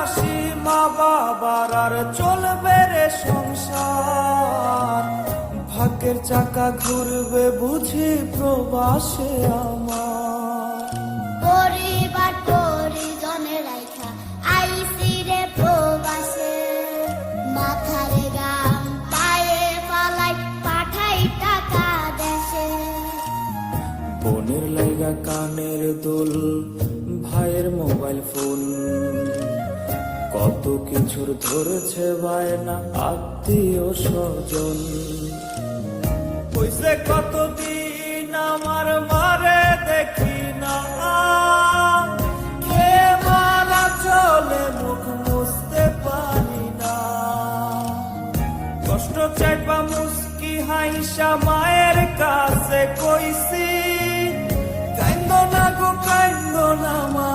হাসি মা বাবার আর চলবে রে সংসার। ভাগ্যের চাকা ঘুরবে বুঝি প্রবাসে আমার। পরিবার পরিজনে রাইখা আইসি রে প্রবাসে, মাথার গাম পায়ে পালাই পাঠাই টাকা দেশে। বোনের লাইগা কানের দুল, ভাইয়ের মোবাইল ফোন, কত কিছুর ধরেছে বায়না আত্মীয় স্বজন। হইছে কতদিন আমার মারে দেখি না, কে মারা চলে মুখ মুছতে পারি না। কষ্ট চাইবা মুস্কি হাইসা মায়ের কাছে কইছি, কাইন্দ না গো কাইন্দ না মা,